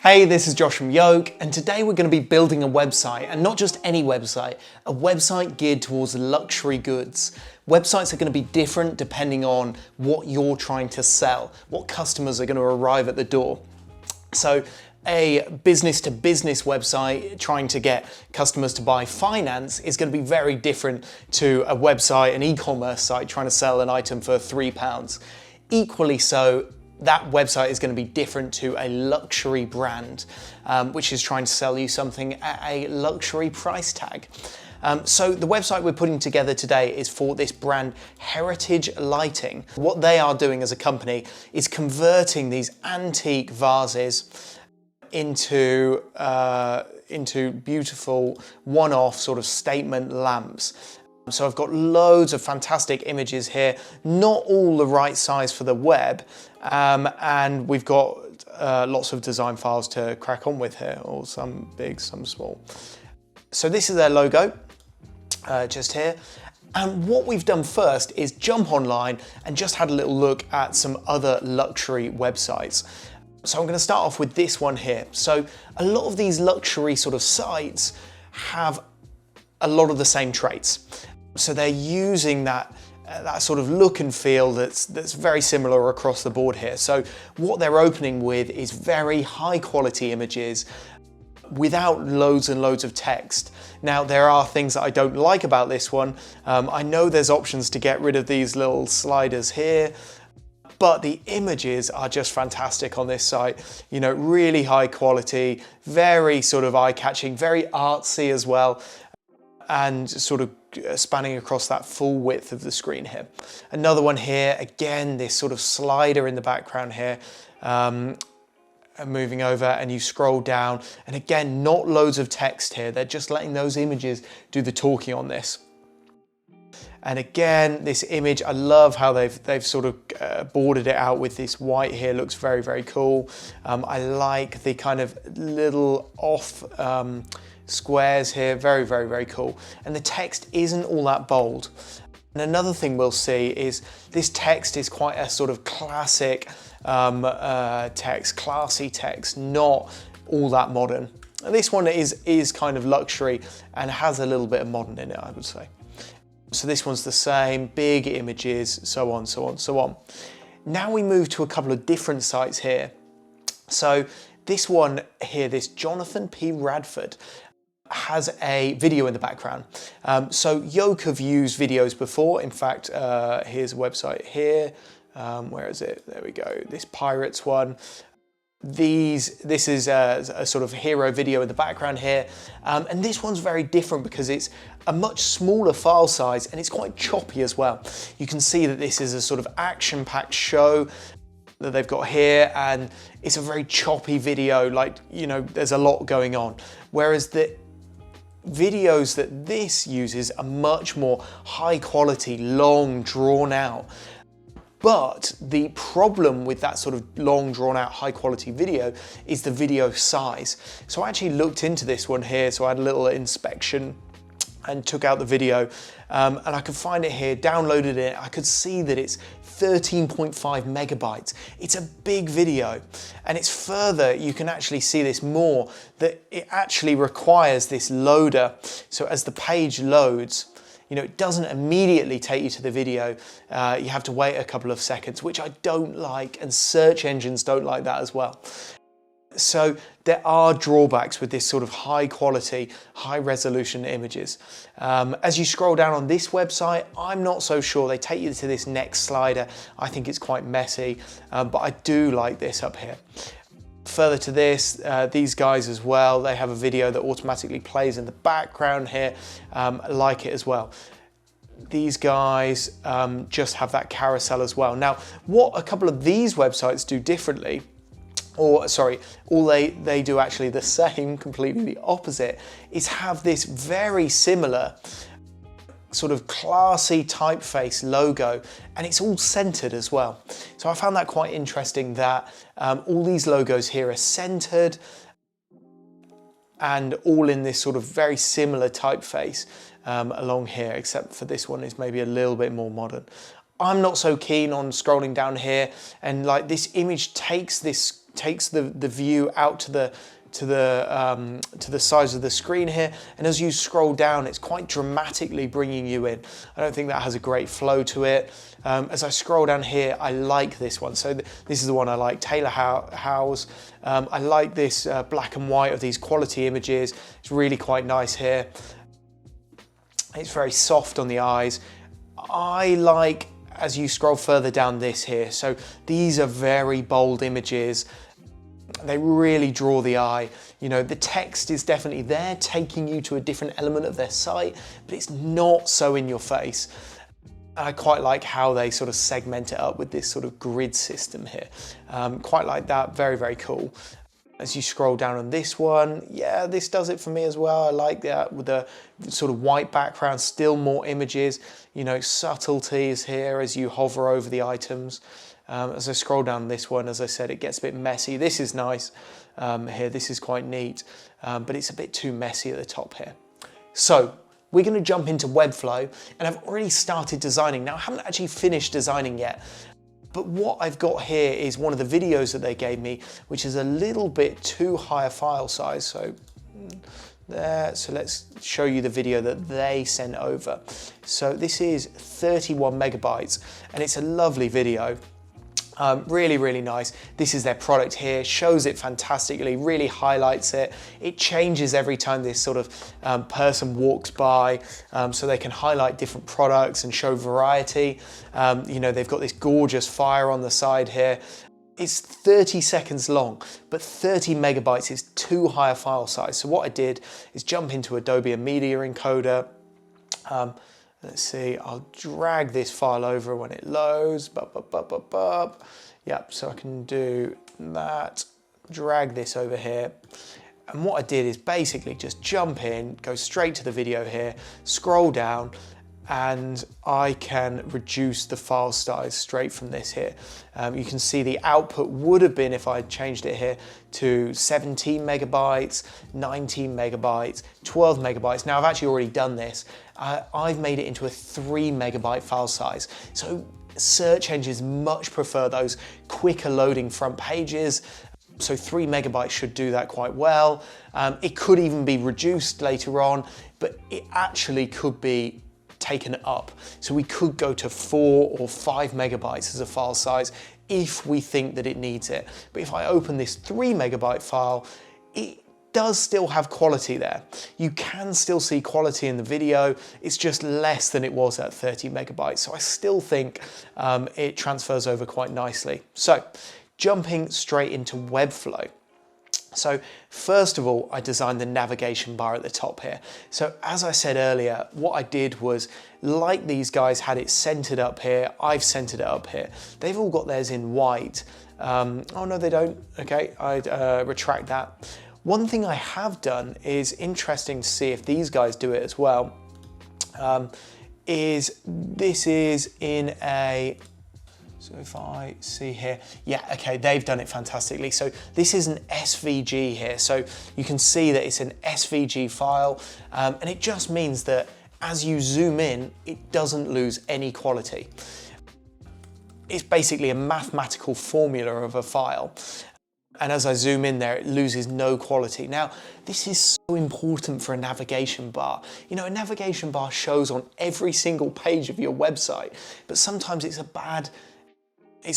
Hey, this is Josh from Yoke, and today we're going to be building a website, and not just any website, a website geared towards luxury goods. Websites are going to be different depending on what you're trying to sell, what customers are going to arrive at the door. So a business-to-business website trying to get customers to buy finance is going to be very different to a website, an e-commerce site trying to sell an item for £3. Equally so, that website is going to be different to a luxury brand, which is trying to sell you something at a luxury price tag. So the website we're putting together today is for this brand Heritage Lighting. What they are doing as a company is converting these antique vases into beautiful one-off sort of statement lamps. So I've got loads of fantastic images here, not all the right size for the web, and we've got lots of design files to crack on with here, or some big, some small. So this is their logo, just here. And what we've done first is jump online and just had a little look at some other luxury websites. So I'm going to start off with this one here. So a lot of these luxury sort of sites have a lot of the same traits. So they're using that sort of look and feel that's very similar across the board here. So what they're opening with is very high quality images without loads and loads of text. Now there are things that I don't like about this one. I know there's options to get rid of these little sliders here, but the images are just fantastic on this site. You know, really high quality, very sort of eye-catching, very artsy as well, and sort of spanning across that full width of the screen here. Another one here, again, this sort of slider in the background here, and moving over, and you scroll down, and again, not loads of text here. They're just letting those images do the talking on this. And again, this image, I love how they've sort of bordered it out with this white here. Looks very, very cool. I like the kind of little off squares here. Very, very, very cool. And the text isn't all that bold. And another thing we'll see is this text is quite a sort of classic text, classy text, not all that modern. And this one is kind of luxury and has a little bit of modern in it, I would say. So this one's the same, big images, so on, so on, so on. Now we move to a couple of different sites here. So this one here, this Jonathan P. Radford, has a video in the background. So Yoke have used videos before. In fact, here's a website here. Where is it? There we go. This Pirates one. This is a sort of hero video in the background here. And this one's very different because it's a much smaller file size and it's quite choppy as well. You can see that this is a sort of action-packed show that they've got here, and it's a very choppy video, like, you know, there's a lot going on. Whereas the videos that this uses are much more high quality, long, drawn out. But the problem with that sort of long, drawn out, high quality video is the video size. So I actually looked into this one here, so I had a little inspection and took out the video, and I could find it here, downloaded it. I could see that it's 13.5 megabytes. It's a big video, and it's further, you can actually see this more, that it actually requires this loader. So as the page loads, you know, it doesn't immediately take you to the video. You have to wait a couple of seconds, which I don't like, and search engines don't like that as well. So there are drawbacks with this sort of high quality, high resolution images. As you scroll down on this website, I'm not so sure. They take you to this next slider. I think it's quite messy, but I do like this up here. Further to this, these guys as well, they have a video that automatically plays in the background here. I like it as well. These guys just have that carousel as well. Now, what a couple of these websites do differently, or sorry, all they do actually the same, completely the opposite, is have this very similar sort of classy typeface logo, and it's all centered as well. So I found that quite interesting that all these logos here are centered and all in this sort of very similar typeface along here, except for this one is maybe a little bit more modern. I'm not so keen on scrolling down here, and like this image takes this takes the view out to the size of the screen here, and as you scroll down, it's quite dramatically bringing you in. I don't think that has a great flow to it. As I scroll down here, I like this one. So this is the one I like, Taylor Howes. I like this black and white of these quality images. It's really quite nice here. It's very soft on the eyes. I like, as you scroll further down this here, so these are very bold images. They really draw the eye. You know, the text is definitely there, taking you to a different element of their site, but it's not so in your face. I quite like how they sort of segment it up with this sort of grid system here. Quite like that, very, very cool. As you scroll down on this one, yeah, this does it for me as well. I like that with the sort of white background, still more images, you know, subtleties here as you hover over the items. As I scroll down this one, as I said, it gets a bit messy. This is nice here, this is quite neat, but it's a bit too messy at the top here. So we're going to jump into Webflow, and I've already started designing. Now, I haven't actually finished designing yet, but what I've got here is one of the videos that they gave me, which is a little bit too high a file size. So there, so let's show you the video that they sent over. So this is 31 megabytes, and it's a lovely video. Really, really nice. This is their product here, shows it fantastically, really highlights it. It changes every time this sort of person walks by, so they can highlight different products and show variety. You know, they've got this gorgeous fire on the side here. It's 30 seconds long, but 30 megabytes is too high a file size. So what I did is jump into Adobe Media Encoder. Let's see, I'll drag this file over when it loads. Yep, so I can do that, drag this over here. And what I did is basically just jump in, go straight to the video here, scroll down, and I can reduce the file size straight from this here. You can see the output would have been, if I changed it here, to 17 megabytes, 19 megabytes, 12 megabytes. Now I've actually already done this. I've made it into a 3 megabyte file size. So search engines much prefer those quicker loading front pages. So 3 megabytes should do that quite well. It could even be reduced later on, but it actually could be taken up. So we could go to 4 or 5 megabytes as a file size if we think that it needs it. But if I open this 3 megabyte file, it does still have quality there. You can still see quality in the video. It's just less than it was at 30 megabytes. So I still think it transfers over quite nicely. So jumping straight into Webflow. So first of all, I designed the navigation bar at the top here. So as I said earlier, what I did was, like these guys had it centered up here, I've centered it up here. They've all got theirs in white. Oh no, they don't. Okay, I'd retract that. One thing I have done is interesting to see if these guys do it as well, is this is in a, so if I see here, yeah, okay, they've done it fantastically. So this is an SVG here. So you can see that it's an SVG file, and it just means that as you zoom in, it doesn't lose any quality. It's basically a mathematical formula of a file. And as I zoom in there, it loses no quality. Now, this is so important for a navigation bar. You know, a navigation bar shows on every single page of your website, but sometimes it's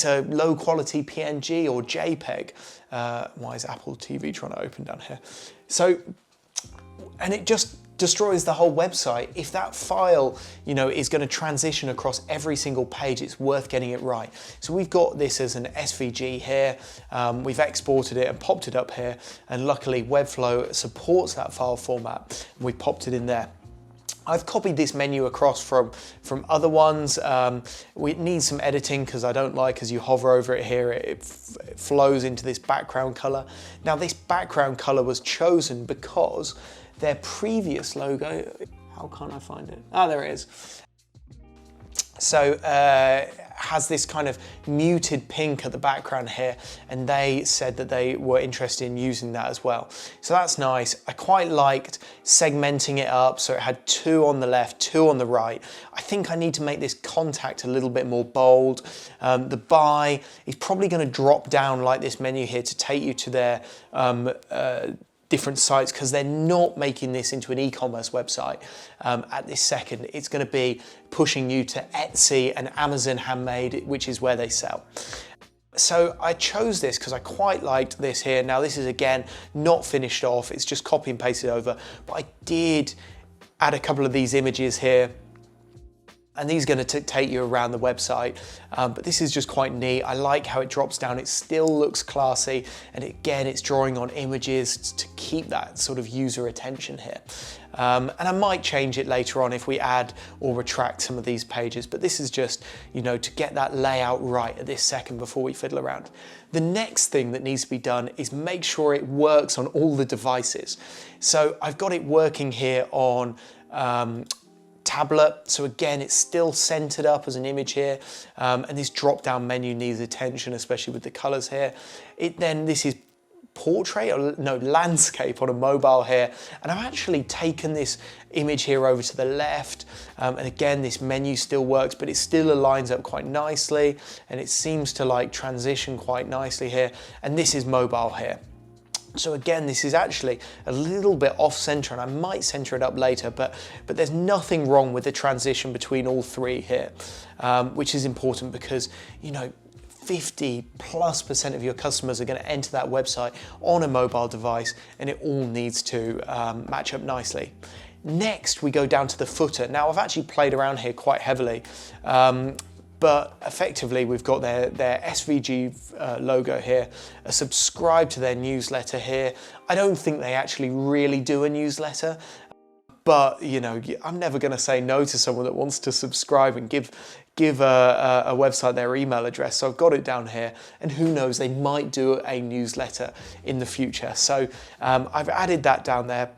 a low quality PNG or JPEG. Why is Apple TV trying to open down here? So, and it just destroys the whole website. If that file, you know, is going to transition across every single page, it's worth getting it right. So we've got this as an SVG here. We've exported it and popped it up here. And luckily Webflow supports that file format. And we popped it in there. I've copied this menu across from other ones. It needs some editing because I don't like, as you hover over it here, it flows into this background color. Now this background color was chosen because their previous logo, how can't I find it? Ah, there it is. So has this kind of muted pink at the background here, and they said that they were interested in using that as well. So that's nice. I quite liked segmenting it up so it had 2 on the left, 2 on the right. I think I need to make this contact a little bit more bold. The buy is probably going to drop down like this menu here to take you to their different sites, because they're not making this into an e-commerce website at this second. It's going to be pushing you to Etsy and Amazon Handmade, which is where they sell. So I chose this because I quite liked this here. Now this is again not finished off, it's just copy and pasted over, but I did add a couple of these images here, and these are going to take you around the website, but this is just quite neat. I like how it drops down, it still looks classy, and again it's drawing on images to keep that sort of user attention here. And I might change it later on if we add or retract some of these pages, but this is just, you know, to get that layout right at this second before we fiddle around. The next thing that needs to be done is make sure it works on all the devices. So I've got it working here on tablet, so again it's still centered up as an image here, and this drop down menu needs attention, especially with the colors here. This is portrait, or no, landscape on a mobile here, and I've actually taken this image here over to the left, and again this menu still works, but it still aligns up quite nicely, and it seems to like transition quite nicely here, and this is mobile here. So again, this is actually a little bit off center, and I might center it up later, but there's nothing wrong with the transition between all 3 here, which is important because, you know, 50+% of your customers are going to enter that website on a mobile device, and it all needs to match up nicely. Next, we go down to the footer. Now, I've actually played around here quite heavily, but effectively we've got their SVG logo here, a subscribe to their newsletter here. I don't think they actually really do a newsletter, but you know, I'm never going to say no to someone that wants to subscribe and give a website their email address. So I've got it down here, and who knows, they might do a newsletter in the future. So I've added that down there.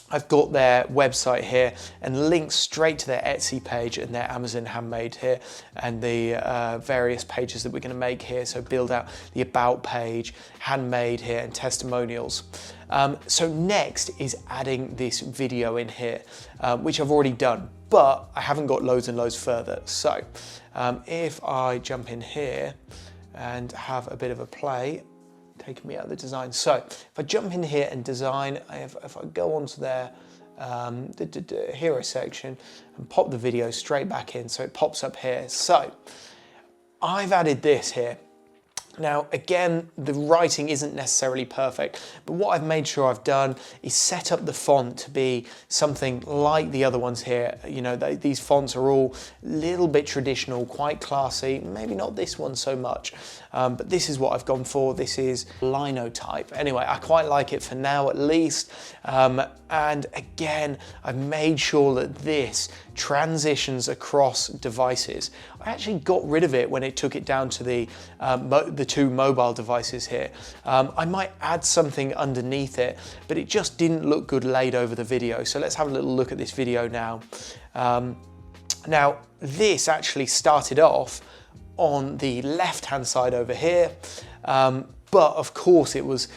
I've got their website here and links straight to their Etsy page and their Amazon Handmade here, and the various pages that we're going to make here. So build out the about page, handmade here, and testimonials. So next is adding this video in here, which I've already done, but I haven't got loads and loads further. So if I jump in here and have a bit of a play, taking me out of the design. So if I jump in here and design, if I go onto their hero section and pop the video straight back in, so it pops up here. So I've added this here. Now, again, the writing isn't necessarily perfect, but what I've made sure I've done is set up the font to be something like the other ones here. You know, these fonts are all a little bit traditional, quite classy, maybe not this one so much, but this is what I've gone for. This is linotype. Anyway, I quite like it for now at least, and again, I've made sure that this transitions across devices. I actually got rid of it when it took it down to the 2 mobile devices here. I might add something underneath it, but it just didn't look good laid over the video. So let's have a little look at this video now. Now, this actually started off on the left-hand side over here, but of course it was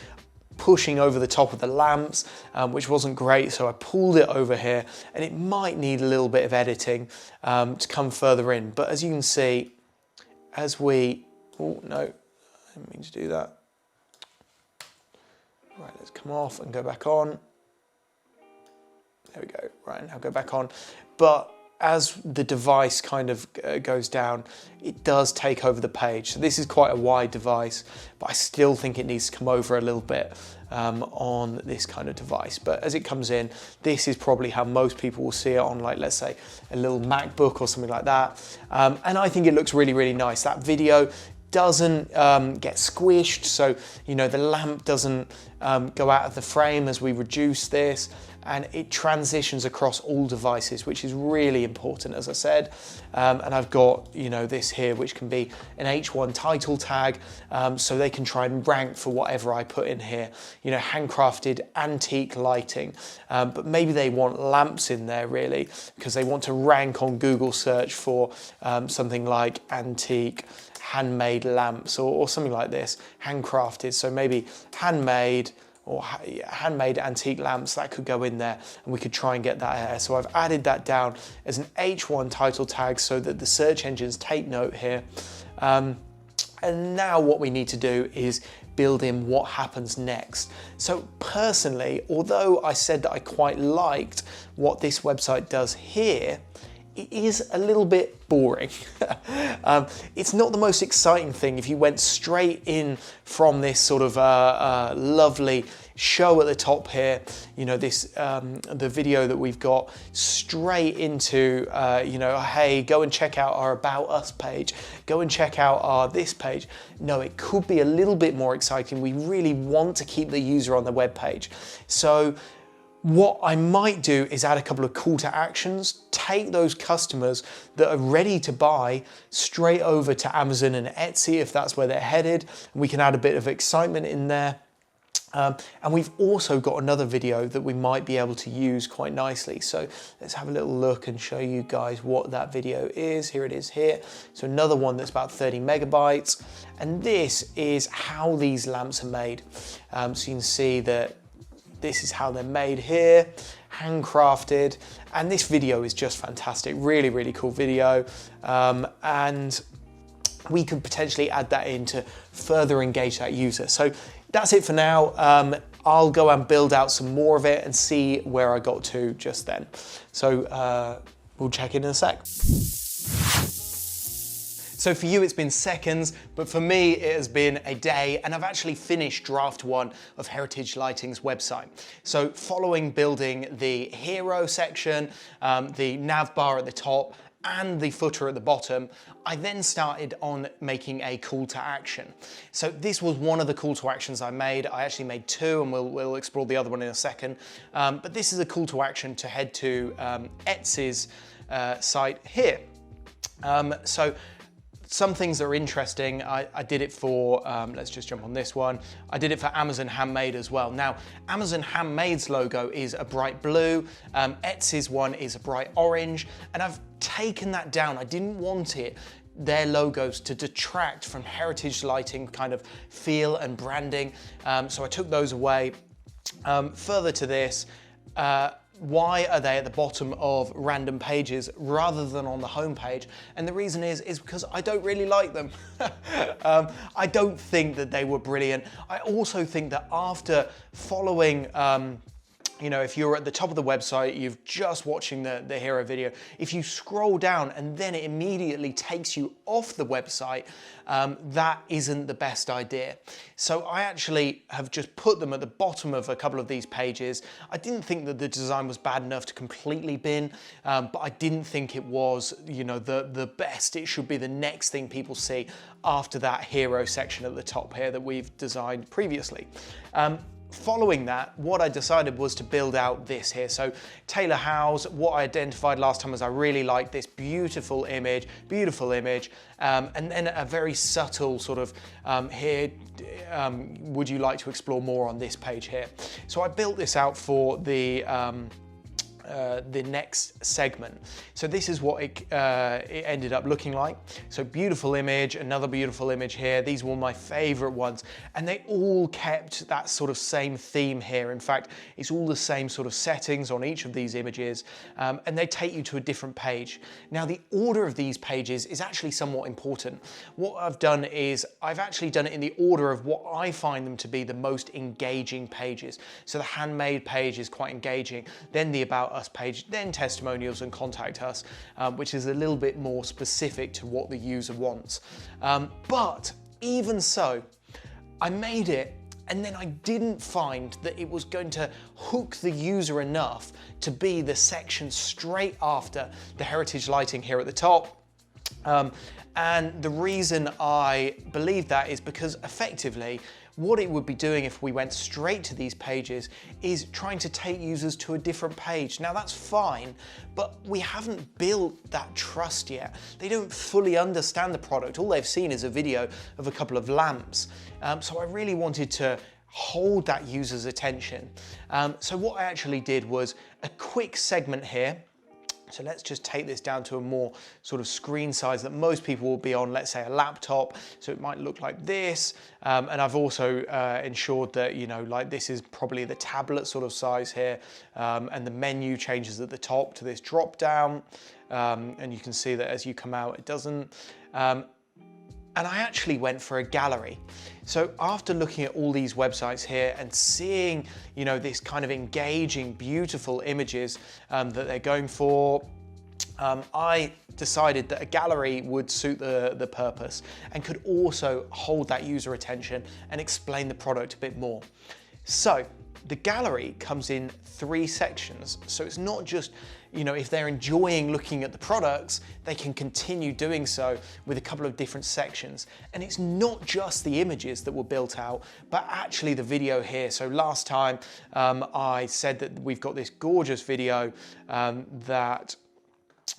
pushing over the top of the lamps, which wasn't great, so I pulled it over here, and it might need a little bit of editing to come further in. But as you can see, as we, oh no, I didn't mean to do that. Right, let's come off and go back on. There we go. Right, now go back on. But as the device kind of goes down, it does take over the page. So this is quite a wide device, but I still think it needs to come over a little bit on this kind of device. But as it comes in, this is probably how most people will see it on, like, let's say a little MacBook or something like that. And I think it looks really, really nice. That video doesn't get squished, so the lamp doesn't go out of the frame as we reduce this, and it transitions across all devices, which is really important, as I said. And I've got this here, which can be an H1 title tag, so they can try and rank for whatever I put in here. Handcrafted antique lighting, but maybe they want lamps in there really, because they want to rank on Google search for something like antique handmade lamps or something like this, handcrafted. So maybe handmade or handmade antique lamps, that could go in there, and we could try and get that here. So I've added that down as an H1 title tag so that the search engines take note here. And now what we need to do is build in what happens next. So personally, although I said that I quite liked what this website does here, it is a little bit boring. It's not the most exciting thing. If you went straight in from this sort of lovely show at the top here, the video that we've got, straight into, hey, go and check out our About Us page, go and check out our this page. No, it could be a little bit more exciting. We really want to keep the user on the web page. So what I might do is add a couple of call to actions, take those customers that are ready to buy straight over to Amazon and Etsy if that's where they're headed, and we can add a bit of excitement in there. And we've also got another video that we might be able to use quite nicely. So let's have a little look and show you guys what that video is. Here it is here. So another one that's about 30 megabytes. And this is how these lamps are made. So you can see that this is how they're made here, handcrafted, and this video is just fantastic. Really, really cool video. And we could potentially add that in to further engage that user. So that's it for now. I'll go and build out some more of it and see where I got to just then. So we'll check in a sec. So for you, it's been seconds, but for me, it has been a day, and I've actually finished draft 1 of Heritage Lighting's website. So following building the hero section, the nav bar at the top, and the footer at the bottom, I then started on making a call to action. So this was one of the call to actions I made. I actually made 2, and we'll explore the other one in a second. But this is a call to action to head to Etsy's site here. So some things that are interesting, I did it for, let's just jump on this one. I did it for Amazon Handmade as well. Now, Amazon Handmade's logo is a bright blue, Etsy's one is a bright orange, and I've taken that down. I didn't want their logos to detract from Heritage Lighting kind of feel and branding, so I took those away. Further to this, why are they at the bottom of random pages rather than on the home page? And the reason is because I don't really like them. I don't think that they were brilliant. I also think that after following if you're at the top of the website, you're just watching the hero video, if you scroll down and then it immediately takes you off the website, that isn't the best idea. So I actually have just put them at the bottom of a couple of these pages. I didn't think that the design was bad enough to completely bin, but I didn't think it was, the best. It should be the next thing people see after that hero section at the top here that we've designed previously. Following that, what I decided was to build out this here. So Taylor Howe's, what I identified last time was I really liked this beautiful image, and then a very subtle sort of here, would you like to explore more on this page here? So I built this out for the next segment. So this is what it ended up looking like. So beautiful image, another beautiful image here. These were my favorite ones, and they all kept that sort of same theme here. In fact, it's all the same sort of settings on each of these images, and they take you to a different page. Now, the order of these pages is actually somewhat important. What I've done is I've actually done it in the order of what I find them to be the most engaging pages. So the handmade page is quite engaging, then the About Us page, then testimonials and contact us, which is a little bit more specific to what the user wants. But even so, I made it, and then I didn't find that it was going to hook the user enough to be the section straight after the Heritage Lighting here at the top. And the reason I believe that is because effectively what it would be doing if we went straight to these pages is trying to take users to a different page. Now that's fine, but we haven't built that trust yet. They don't fully understand the product. All they've seen is a video of a couple of lamps. So I really wanted to hold that user's attention. So what I actually did was a quick segment here. So let's just take this down to a more sort of screen size that most people will be on, let's say a laptop. So it might look like this. And I've also ensured that, you know, like this is probably the tablet sort of size here. And the menu changes at the top to this drop down. And you can see that as you come out, it doesn't. And I actually went for a gallery. So after looking at all these websites here and seeing, you know, this kind of engaging, beautiful images that they're going for, I decided that a gallery would suit the purpose and could also hold that user attention and explain the product a bit more. So the gallery comes in 3 sections. So it's not just, you know, if they're enjoying looking at the products, they can continue doing so with a couple of different sections. And it's not just the images that were built out, but actually the video here. So last time I said that we've got this gorgeous video that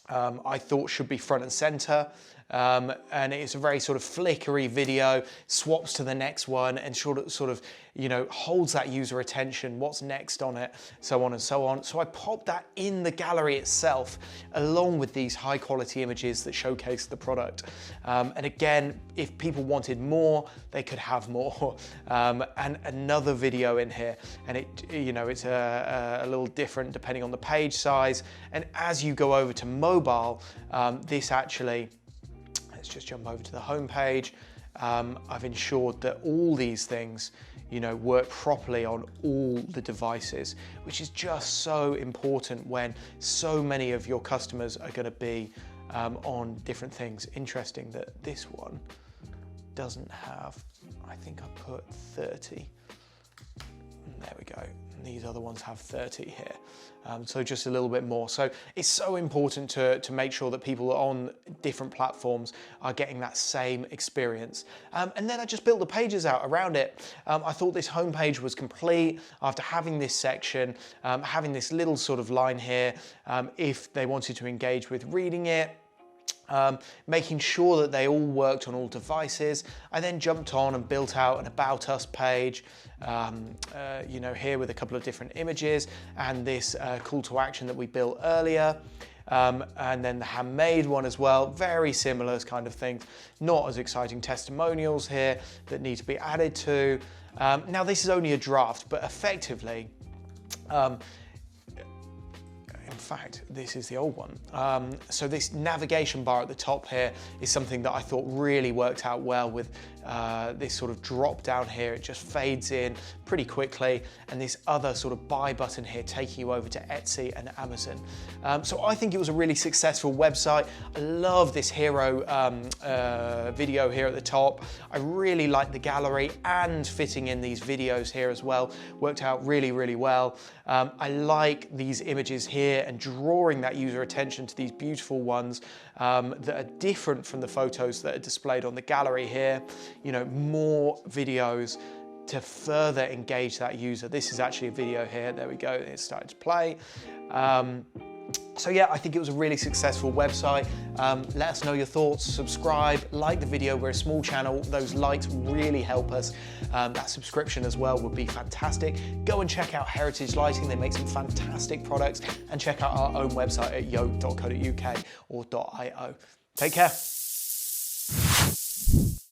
I thought should be front and center. And it's a very sort of flickery video, swaps to the next one and sort of, you know, holds that user attention, what's next on it, so on and so on. So I popped that in the gallery itself, along with these high quality images that showcase the product. And again, if people wanted more, they could have more. And another video in here, and it, you know, it's a little different depending on the page size. And as you go over to mobile, this actually, let's just jump over to the home page. I've ensured that all these things, you know, work properly on all the devices, which is just so important when so many of your customers are going to be on different things. Interesting that this one doesn't have, I think I put 30. There we go. And these other ones have 30 here. So just a little bit more. So it's so important to make sure that people on different platforms are getting that same experience. And then I just built the pages out around it. I thought this homepage was complete after having this section, having this little sort of line here, if they wanted to engage with reading it. Making sure that they all worked on all devices. I then jumped on and built out an About Us page, you know, here with a couple of different images and this call to action that we built earlier. And then the handmade one as well, very similar kind of things, not as exciting testimonials here that need to be added to. Now this is only a draft, but effectively, in fact, this is the old one. So this navigation bar at the top here is something that I thought really worked out well with this sort of drop down here. It just fades in pretty quickly. And this other sort of buy button here taking you over to Etsy and Amazon. So I think it was a really successful website. I love this hero video here at the top. I really like the gallery and fitting in these videos here as well. Worked out really, really well. I like these images here and drawing that user attention to these beautiful ones that are different from the photos that are displayed on the gallery here. You know, more videos to further engage that user. This is actually a video here. There we go. It started to play. So yeah, I think it was a really successful website. Let us know your thoughts, subscribe, like the video. We're a small channel. Those likes really help us. That subscription as well would be fantastic. Go and check out Heritage Lighting. They make some fantastic products, and check out our own website at yoke.co.uk or .io. Take care.